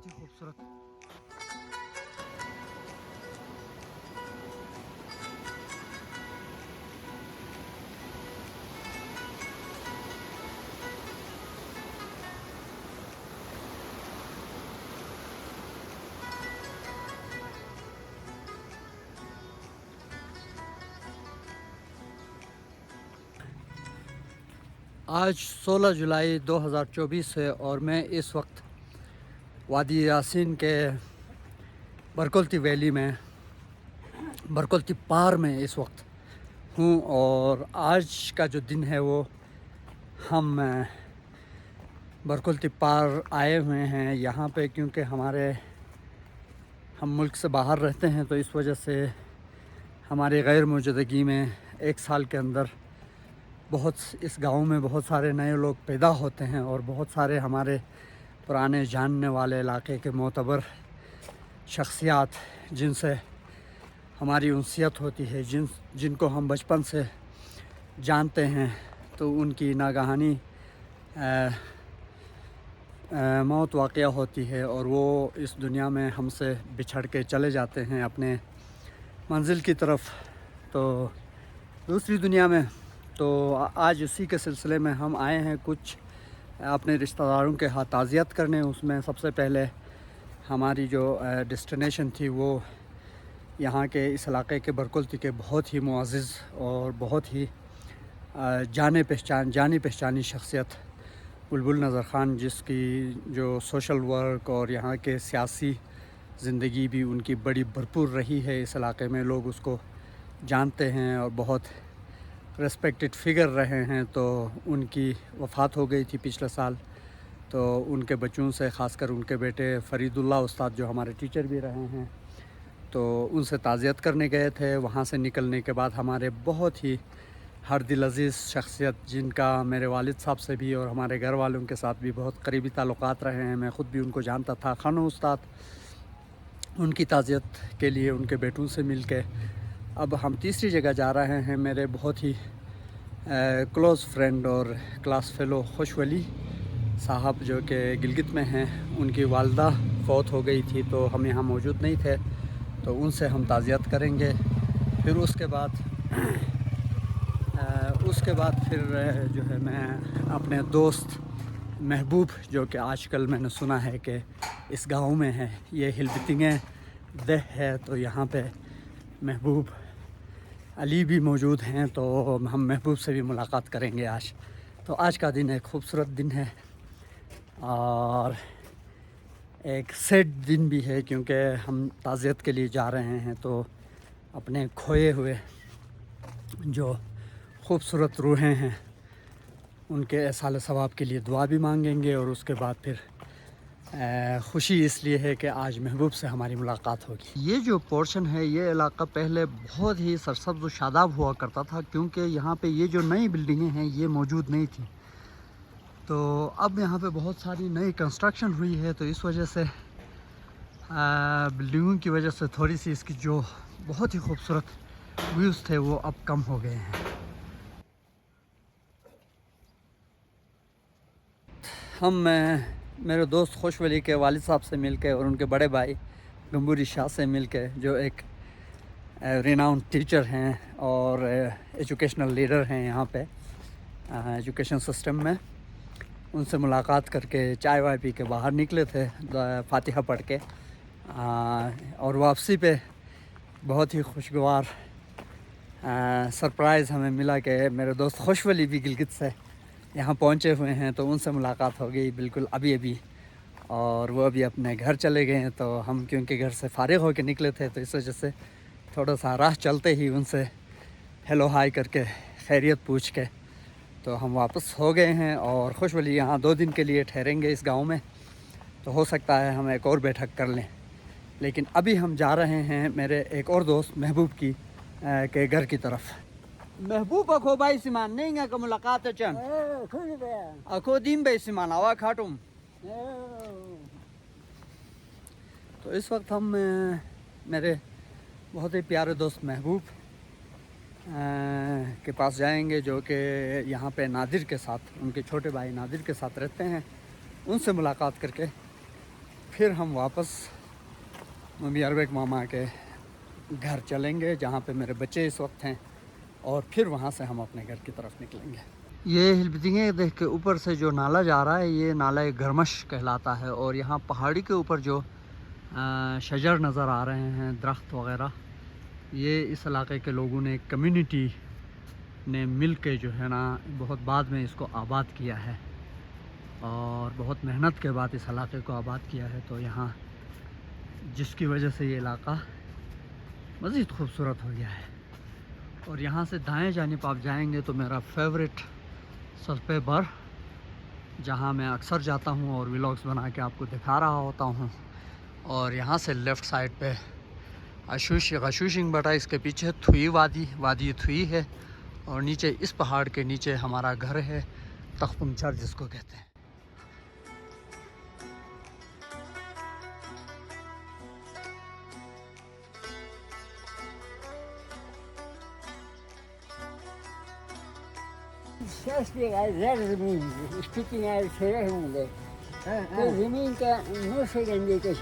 بہت ہی خوبصورت. آج 16 جولائی 2024 ہے اور میں اس وقت وادی یاسین کے برکلتی ویلی میں برکلتی پار میں اس وقت ہوں. اور آج کا جو دن ہے وہ ہم برکلتی پار آئے ہوئے ہیں یہاں پہ کیونکہ ہم ملک سے باہر رہتے ہیں تو اس وجہ سے ہماری غیر موجودگی میں ایک سال کے اندر اس گاؤں میں بہت سارے نئے لوگ پیدا ہوتے ہیں اور بہت سارے ہمارے پرانے جاننے والے علاقے کے معتبر شخصیات جن سے ہماری انسیت ہوتی ہے جن کو ہم بچپن سے جانتے ہیں تو ان کی ناگہانی موت واقعہ ہوتی ہے اور وہ اس دنیا میں ہم سے بچھڑ کے چلے جاتے ہیں اپنے منزل کی طرف تو دوسری دنیا میں. تو آج اسی کے سلسلے میں ہم آئے ہیں کچھ اپنے رشتہ داروں کے ہاتھ تعزیت کرنے. اس میں سب سے پہلے ہماری جو ڈیسٹینیشن تھی وہ یہاں کے اس علاقے کے برکلتی کے بہت ہی معزز اور بہت ہی جانی پہچانی شخصیت بلبل نذر خان، جس کی جو سوشل ورک اور یہاں کے سیاسی زندگی بھی ان کی بڑی بھرپور رہی ہے. اس علاقے میں لوگ اس کو جانتے ہیں اور بہت ریسپیکٹڈ فگر رہے ہیں. تو ان کی وفات ہو گئی تھی پچھلے سال. تو ان کے بچوں سے خاص کر ان کے بیٹے فرید اللہ استاد جو ہمارے ٹیچر بھی رہے ہیں تو ان سے تعزیت کرنے گئے تھے. وہاں سے نکلنے کے بعد ہمارے بہت ہی ہر دل عزیز شخصیت جن کا میرے والد صاحب سے بھی اور ہمارے گھر والوں کے ساتھ بھی بہت قریبی تعلقات رہے ہیں، میں خود بھی ان کو جانتا تھا، خانو استاد، ان کی تعزیت کے لیے ان کے بیٹوں سے مل کے اب ہم تیسری جگہ جا رہے ہیں. میرے بہت ہی کلوز فرینڈ اور کلاس فیلو خوش ولی صاحب جو کہ گلگت میں ہیں، ان کی والدہ فوت ہو گئی تھی تو ہم یہاں موجود نہیں تھے تو ان سے ہم تعزیت کریں گے. پھر اس کے بعد پھر جو ہے میں اپنے دوست محبوب جو کہ آج کل میں نے سنا ہے کہ اس گاؤں میں ہے، یہ ہلبتنگے دہ ہے تو یہاں پہ محبوب علی بھی موجود ہیں تو ہم محبوب سے بھی ملاقات کریں گے آج. تو آج کا دن ایک خوبصورت دن ہے اور ایک سیڈ دن بھی ہے کیونکہ ہم تعزیت کے لیے جا رہے ہیں تو اپنے کھوئے ہوئے جو خوبصورت روحیں ہیں ان کے احصال ثواب کے لیے دعا بھی مانگیں گے. اور اس کے بعد پھر خوشی اس لیے ہے کہ آج محبوب سے ہماری ملاقات ہوگی. یہ جو پورشن ہے، یہ علاقہ پہلے بہت ہی سرسبز و شاداب ہوا کرتا تھا کیونکہ یہاں پہ یہ جو نئی بلڈنگیں ہیں یہ موجود نہیں تھیں. تو اب یہاں پہ بہت ساری نئی کنسٹرکشن ہوئی ہے تو اس وجہ سے بلڈنگوں کی وجہ سے تھوڑی سی اس کی جو بہت ہی خوبصورت ویوز تھے وہ اب کم ہو گئے ہیں. ہم میرے دوست خوش ولی کے والد صاحب سے مل کے اور ان کے بڑے بھائی گمبوری شاہ سے مل کے جو ایک ریناؤنڈ ٹیچر ہیں اور ایجوکیشنل لیڈر ہیں یہاں پہ ایجوکیشن سسٹم میں، ان سے ملاقات کر کے چائے وائے پی کے باہر نکلے تھے فاتحہ پڑھ کے. اور واپسی پہ بہت ہی خوشگوار سرپرائز ہمیں ملا کہ میرے دوست خوش ولی بھی گلگت سے یہاں پہنچے ہوئے ہیں تو ان سے ملاقات ہو گئی بالکل ابھی اور وہ ابھی اپنے گھر چلے گئے ہیں. تو ہم کیونکہ گھر سے فارغ ہو کے نکلے تھے تو اس وجہ سے تھوڑا سا راہ چلتے ہی ان سے ہیلو ہائی کر کے خیریت پوچھ کے تو ہم واپس ہو گئے ہیں. اور خوش ولی یہاں 2 دن کے لیے ٹھہریں گے اس گاؤں میں تو ہو سکتا ہے ہم ایک اور بیٹھک کر لیں. لیکن ابھی ہم جا رہے ہیں میرے ایک اور دوست محبوب کے گھر کی طرف. محبوب اکھو بائی سیمان نہیں گا کہ ملاقات چن اکھو دیم بائی سیمان آوا کھاٹم. تو اس وقت ہم میرے بہت ہی پیارے دوست محبوب کے پاس جائیں گے جو کہ یہاں پہ نادر کے ساتھ، ان کے چھوٹے بھائی نادر کے ساتھ رہتے ہیں. ان سے ملاقات کر کے پھر ہم واپس ممی عربک ماما کے گھر چلیں گے جہاں پہ میرے بچے اس وقت ہیں، اور پھر وہاں سے ہم اپنے گھر کی طرف نکلیں گے۔ یہ ہلبتنگے دیکھ کے اوپر سے جو نالا جا رہا ہے یہ نالہ گرمش کہلاتا ہے، اور یہاں پہاڑی کے اوپر جو شجر نظر آ رہے ہیں، درخت وغیرہ، یہ اس علاقے کے لوگوں نے، کمیونٹی نے مل کے جو ہے نا بہت بعد میں اس کو آباد کیا ہے، اور بہت محنت کے بعد اس علاقے کو آباد کیا ہے، تو یہاں جس کی وجہ سے یہ علاقہ مزید خوبصورت ہو گیا ہے۔ اور یہاں سے دائیں جانب آپ جائیں گے تو میرا فیوریٹ سلپے بر، جہاں میں اکثر جاتا ہوں اور ولاگز بنا کے آپ کو دکھا رہا ہوتا ہوں، اور یہاں سے لیفٹ سائڈ پہ غشوشنگ بٹا، اس کے پیچھے تھوئی وادی تھوئی ہے، اور نیچے اس پہاڑ کے نیچے ہمارا گھر ہے، تخپنچر جس کو کہتے ہیں۔ زمین زمین کا نو سے گندے کے